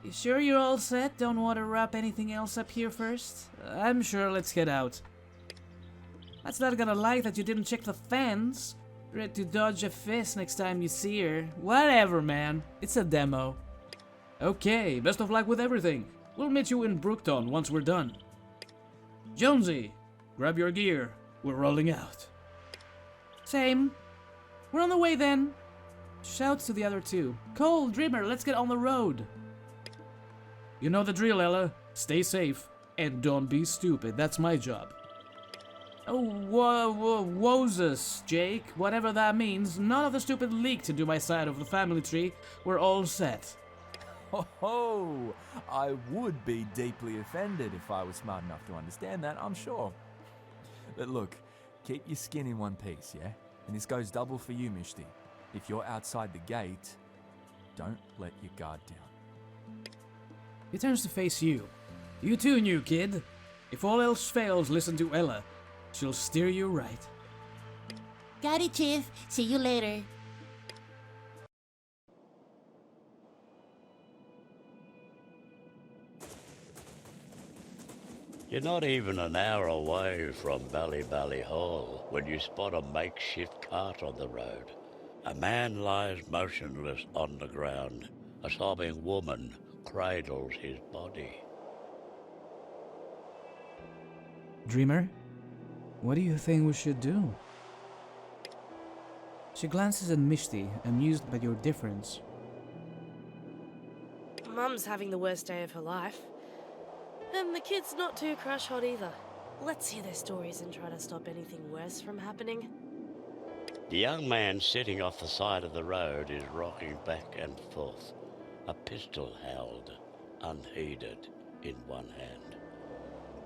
[SPEAKER 1] You sure you're all set? Don't want to wrap anything else up here first? I'm sure, let's get out. That's not gonna like that you didn't check the fence. Ready to dodge a fist next time you see her. Whatever, man. It's a demo. Okay, best of luck with everything. We'll meet you in Brookton once we're done. Jonesy, grab your gear. We're rolling out. Same. We're on the way then. Shouts to the other two. Cole, Dreamer, let's get on the road. You know the drill, Ella. Stay safe. And don't be stupid. That's my job. Oh, wozes, Jake. Whatever that means. None of the stupid leaked into my side of the family tree. We're all set.
[SPEAKER 3] Ho ho! I would be deeply offended if I was smart enough to understand that, I'm sure. But look, keep your skin in one piece, yeah? And this goes double for you, Mishti. If you're outside the gate, don't let your guard down.
[SPEAKER 1] He turns to face you. You too, new kid. If all else fails, listen to Ella. She'll steer you right.
[SPEAKER 7] Got it, Chief. See you later.
[SPEAKER 2] You're not even an hour away from Bally Hall when you spot a makeshift cart on the road. A man lies motionless on the ground. A sobbing woman cradles his body.
[SPEAKER 1] Dreamer, what do you think we should do? She glances at Mishti, amused by your difference.
[SPEAKER 6] Mum's having the worst day of her life. And the kid's not too crush hot either. Let's hear their stories and try to stop anything worse from happening.
[SPEAKER 2] The young man sitting off the side of the road is rocking back and forth, a pistol held, unheeded, in one hand.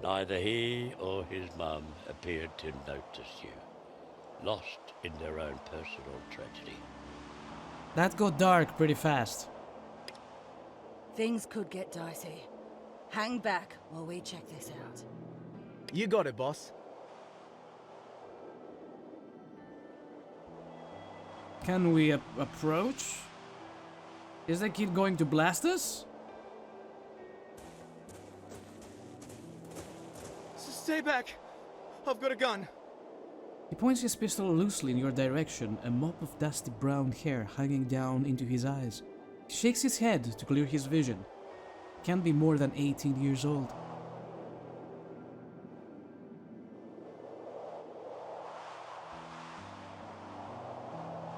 [SPEAKER 2] Neither he or his mum appeared to notice you, lost in their own personal tragedy.
[SPEAKER 1] That got dark pretty fast.
[SPEAKER 4] Things could get dicey. Hang back while we check this out.
[SPEAKER 5] You got it, boss.
[SPEAKER 1] Can we approach? Is that kid going to blast us?
[SPEAKER 5] Stay back! I've got a gun.
[SPEAKER 1] He points his pistol loosely in your direction, a mop of dusty brown hair hanging down into his eyes. He shakes his head to clear his vision. Can't be more than 18 years old.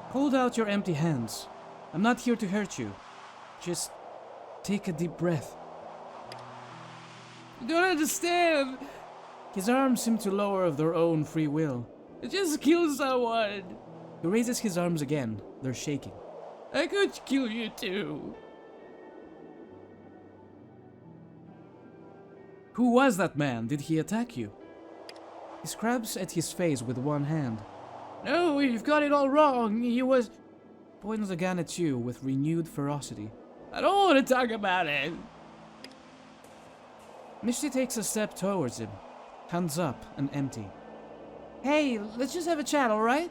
[SPEAKER 1] Hold out your empty hands. I'm not here to hurt you. Just take a deep breath. You don't understand. His arms seem to lower of their own free will. Just kill someone. He raises his arms again. They're shaking. I could kill you too. Who was that man? Did he attack you? He scrubs at his face with one hand. No, you've got it all wrong. He was... Points the gun at you with renewed ferocity. I don't want to talk about it. Misty takes a step towards him. Hands up and empty. Hey, let's just have a chat, alright?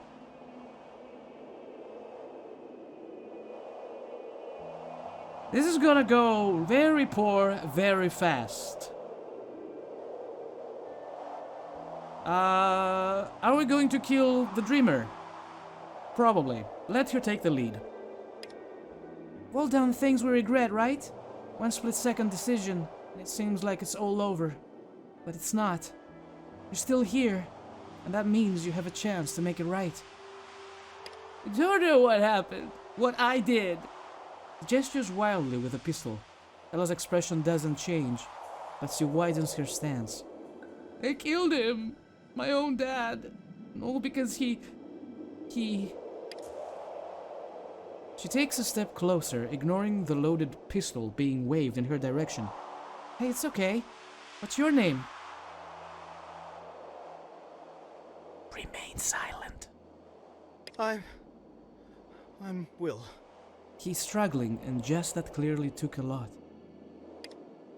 [SPEAKER 1] This is gonna go very poor, very fast. Are we going to kill the dreamer? Probably. Let her take the lead. Well done, things we regret, right? One split-second decision, and it seems like it's all over. But it's not. You're still here, and that means you have a chance to make it right. You don't know what happened, what I did. He gestures wildly with a pistol. Ella's expression doesn't change, but she widens her stance. I killed him, my own dad, all because he... She takes a step closer, ignoring the loaded pistol being waved in her direction. Hey, it's okay. What's your name? Remain silent.
[SPEAKER 5] I'm Will.
[SPEAKER 1] He's struggling, and just that clearly took a lot.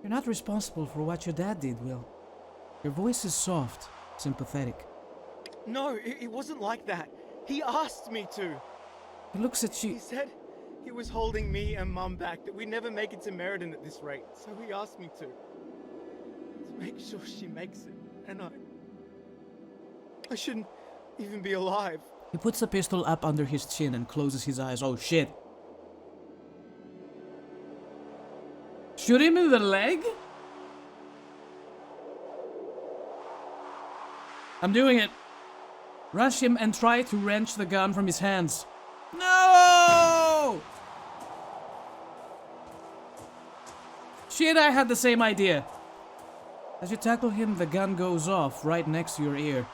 [SPEAKER 1] You're not responsible for what your dad did, Will. Your voice is soft, sympathetic.
[SPEAKER 5] No, it wasn't like that. He asked me to.
[SPEAKER 1] He looks at you.
[SPEAKER 5] He said he was holding me and Mum back, that we'd never make it to Meriden at this rate, so he asked me to make sure she makes it, and I shouldn't even be alive.
[SPEAKER 1] He puts the pistol up under his chin and closes his eyes. Oh shit. Shoot him in the leg? I'm doing it. Rush him and try to wrench the gun from his hands. No! Shit, I had the same idea. As you tackle him, the gun goes off right next to your ear.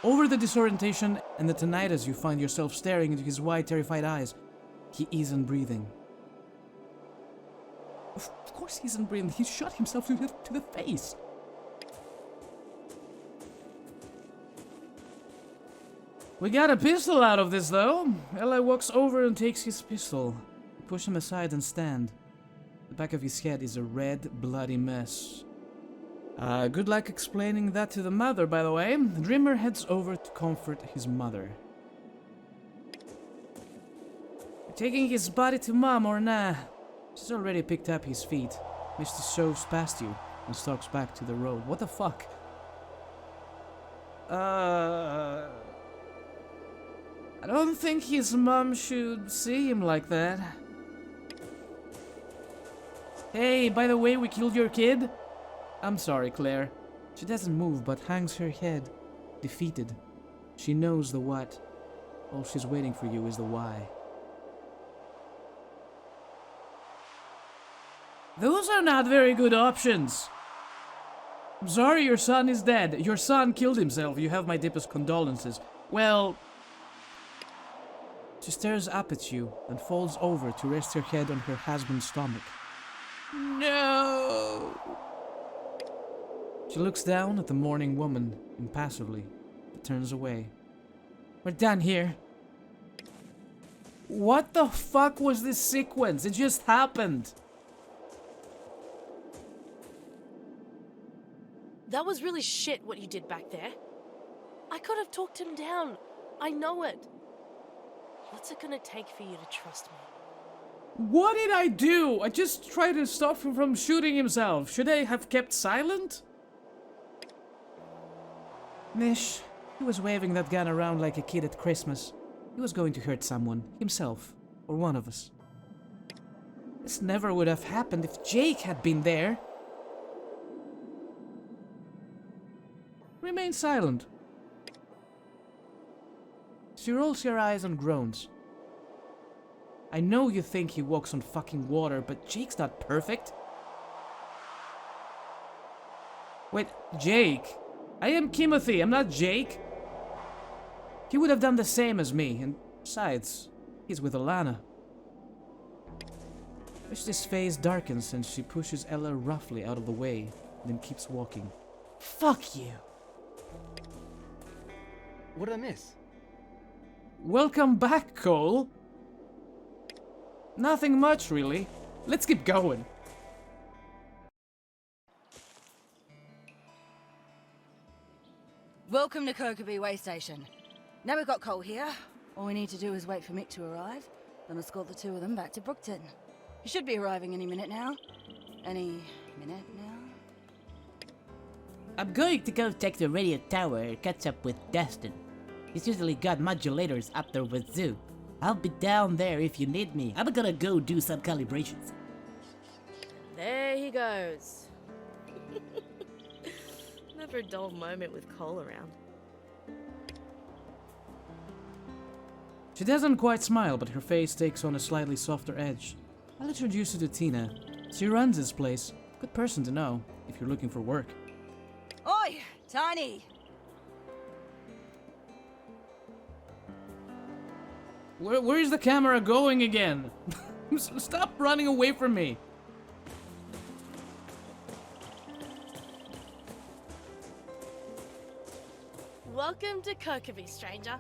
[SPEAKER 1] Over the disorientation and the tinnitus, you find yourself staring into his wide, terrified eyes. He isn't breathing. Of course he isn't breathing. He shot himself to the face. We got a pistol out of this, though. Ella walks over and takes his pistol. You push him aside and stand. The back of his head is a red, bloody mess. Good luck explaining that to the mother, by the way. The dreamer heads over to comfort his mother. You taking his body to Mom or nah? She's already picked up his feet. Misty shoves past you and stalks back to the road. What the fuck? I don't think his mom should see him like that. Hey, by the way, we killed your kid? I'm sorry, Claire. She doesn't move but hangs her head, defeated. She knows the what. All she's waiting for you is the why. Those are not very good options. I'm sorry your son is dead. Your son killed himself. You have my deepest condolences. Well... She stares up at you and falls over to rest her head on her husband's stomach. No! She looks down at the mourning woman impassively, but turns away. We're done here. What the fuck was this sequence? It just happened.
[SPEAKER 6] That was really shit what you did back there. I could have talked him down. I know it. What's it gonna take for you to trust me?
[SPEAKER 1] What did I do? I just tried to stop him from shooting himself. Should I have kept silent? Mish, he was waving that gun around like a kid at Christmas. He was going to hurt someone, himself, or one of us. This never would have happened if Jake had been there. Remain silent. She rolls her eyes and groans. I know you think he walks on fucking water, but Jake's not perfect. Wait, Jake? I am Timothy, I'm not Jake. He would have done the same as me, and besides, he's with Alana. Mish's face darkens and she pushes Ella roughly out of the way, then keeps walking. Fuck you!
[SPEAKER 5] What did I miss?
[SPEAKER 1] Welcome back, Cole. Nothing much, really. Let's keep going.
[SPEAKER 4] Welcome to Kokobee Way Station. Now we've got Cole here. All we need to do is wait for Mick to arrive, then escort the two of them back to Brookton. He should be arriving any minute now. Any minute now?
[SPEAKER 7] I'm going to go check the radio tower, catch up with Destin. He's usually got modulators up there with Zoo. I'll be down there if you need me. I'm gonna go do some calibrations.
[SPEAKER 6] There he goes. Never a dull moment with Cole around.
[SPEAKER 1] She doesn't quite smile, but her face takes on a slightly softer edge. I'll introduce you to Tina. She runs this place. Good person to know, if you're looking for work.
[SPEAKER 4] Oi, Tiny!
[SPEAKER 1] Where's the camera going again? Stop running away from me.
[SPEAKER 6] Welcome to Kokobee, stranger.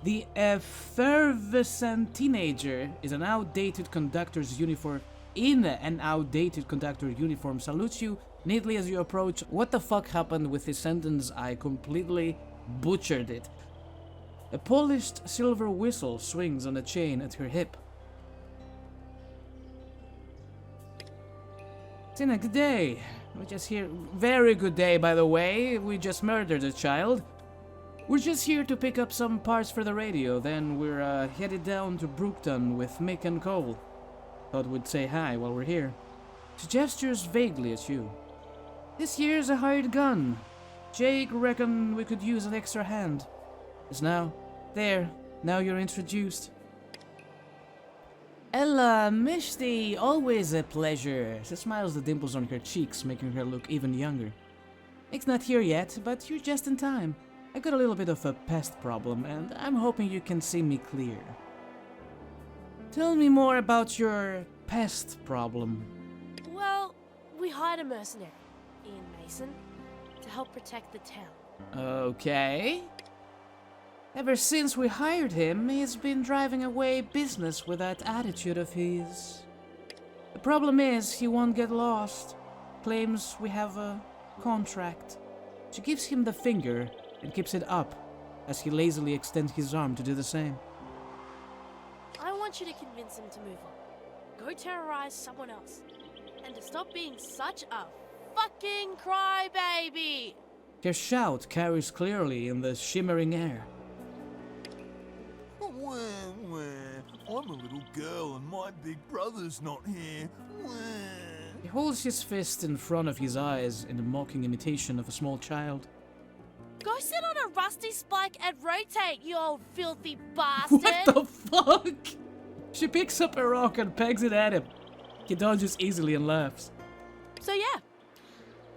[SPEAKER 1] The effervescent teenager is an outdated conductor's uniform. In an outdated conductor uniform, salutes you neatly as you approach. What the fuck happened with this sentence? I completely butchered it. A polished silver whistle swings on a chain at her hip. Tina, good day. We're just here. Very good day, by the way. We just murdered a child. We're just here to pick up some parts for the radio. Then we're headed down to Brookton with Mick and Cole. Thought we'd say hi while we're here. She gestures vaguely at you. This here's a hired gun. Jake reckon we could use an extra hand. Is now. There. Now you're introduced. Ella, Mishti, always a pleasure. She smiles the dimples on her cheeks, making her look even younger. Mick's not here yet, but you're just in time. I got a little bit of a pest problem, and I'm hoping you can see me clear. Tell me more about your pest problem.
[SPEAKER 6] Well, we hired a mercenary, Ian Mason, to help protect the town.
[SPEAKER 1] Okay. Ever since we hired him, he's been driving away business with that attitude of his. The problem is, he won't get lost. Claims we have a contract. She gives him the finger and keeps it up as he lazily extends his arm to do the same.
[SPEAKER 6] I want you to convince him to move on. Go terrorize someone else. And to stop being such a fucking crybaby!
[SPEAKER 1] Her shout carries clearly in the shimmering air.
[SPEAKER 8] I'm a little girl and my big brother's not here.
[SPEAKER 1] He holds his fist in front of his eyes in a mocking imitation of a small child.
[SPEAKER 6] Go sit on a rusty spike and rotate, you old filthy bastard!
[SPEAKER 1] What the fuck? She picks up a rock and pegs it at him. He dodges easily and laughs.
[SPEAKER 6] So yeah,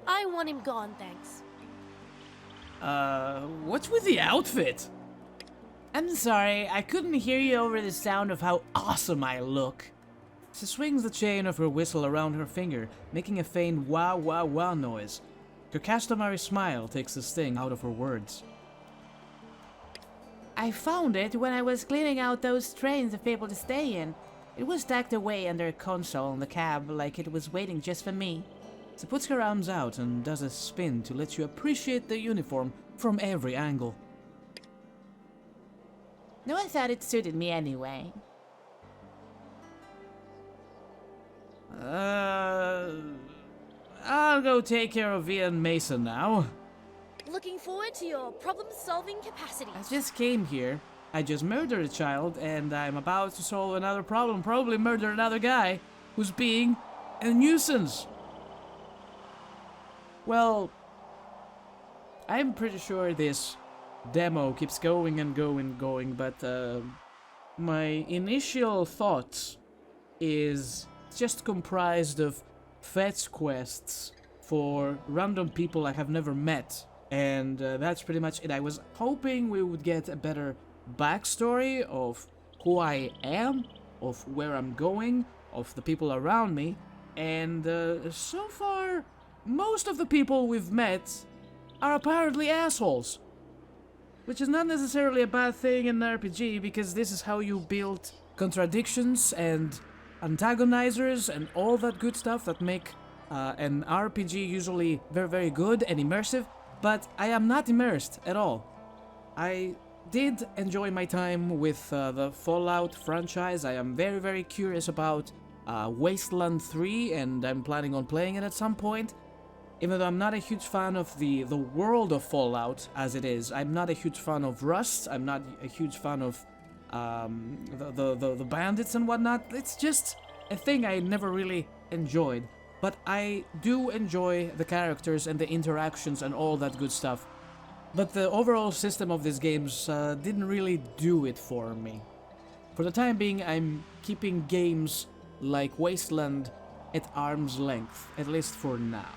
[SPEAKER 6] I want him gone, thanks.
[SPEAKER 1] What's with the outfit?
[SPEAKER 7] I'm sorry, I couldn't hear you over the sound of how awesome I look.
[SPEAKER 1] She swings the chain of her whistle around her finger, making a faint wah wah wah noise. Her customary smile takes the sting out of her words.
[SPEAKER 7] I found it when I was cleaning out those trains for people to stay in. It was stacked away under a console in the cab like it was waiting just for me.
[SPEAKER 1] She puts her arms out and does a spin to let you appreciate the uniform from every angle.
[SPEAKER 7] No, I thought it suited me anyway.
[SPEAKER 1] I'll go take care of Ian Mason now.
[SPEAKER 9] Looking forward to your problem-solving capacity.
[SPEAKER 1] I just came here. I just murdered a child, and I'm about to solve another problem. Probably murder another guy who's being a nuisance. Well, I'm pretty sure this demo keeps going and going, but my initial thoughts is just comprised of fetch quests for random people I have never met, and that's pretty much it. I was hoping we would get a better backstory of who I am, of where I'm going, of the people around me, and so far, most of the people we've met are apparently assholes. Which is not necessarily a bad thing in an RPG, because this is how you build contradictions and antagonizers and all that good stuff that make an RPG usually very, very good and immersive, but I am not immersed at all. I did enjoy my time with the Fallout franchise. I am very, very curious about Wasteland 3, and I'm planning on playing it at some point. Even though I'm not a huge fan of the world of Fallout as it is, I'm not a huge fan of Rust, I'm not a huge fan of the bandits and whatnot. It's just a thing I never really enjoyed. But I do enjoy the characters and the interactions and all that good stuff. But the overall system of these games didn't really do it for me. For the time being, I'm keeping games like Wasteland at arm's length, at least for now.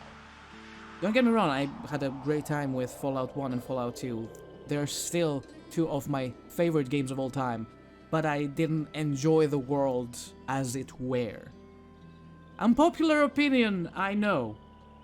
[SPEAKER 1] Don't get me wrong, I had a great time with Fallout 1 and Fallout 2. They're still two of my favorite games of all time, but I didn't enjoy the world as it were. Unpopular opinion, I know,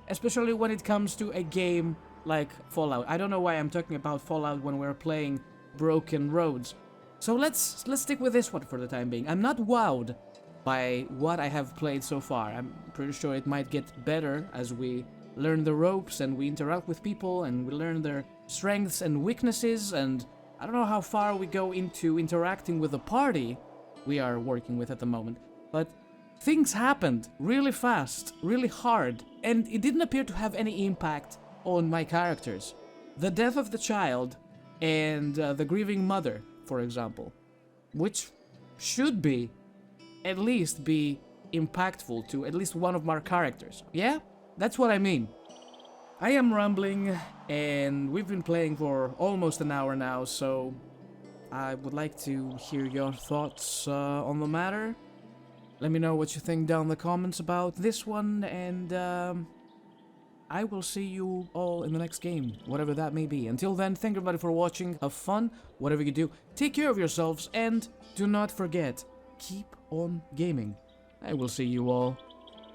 [SPEAKER 1] especially when it comes to a game like Fallout. I don't know why I'm talking about Fallout when we're playing Broken Roads. So let's stick with this one for the time being. I'm not wowed by what I have played so far. I'm pretty sure it might get better as we learn the ropes and we interact with people and we learn their strengths and weaknesses, and I don't know how far we go into interacting with the party we are working with at the moment, but things happened really fast, really hard, and it didn't appear to have any impact on my characters. The death of the child and the grieving mother, for example, which should be at least be impactful to at least one of my characters. Yeah? That's what I mean. I am rambling, and we've been playing for almost an hour now, so I would like to hear your thoughts on the matter. Let me know what you think down in the comments about this one, and I will see you all in the next game, whatever that may be. Until then, thank everybody for watching, have fun, whatever you do, take care of yourselves, and do not forget, keep on gaming. I will see you all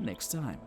[SPEAKER 1] next time.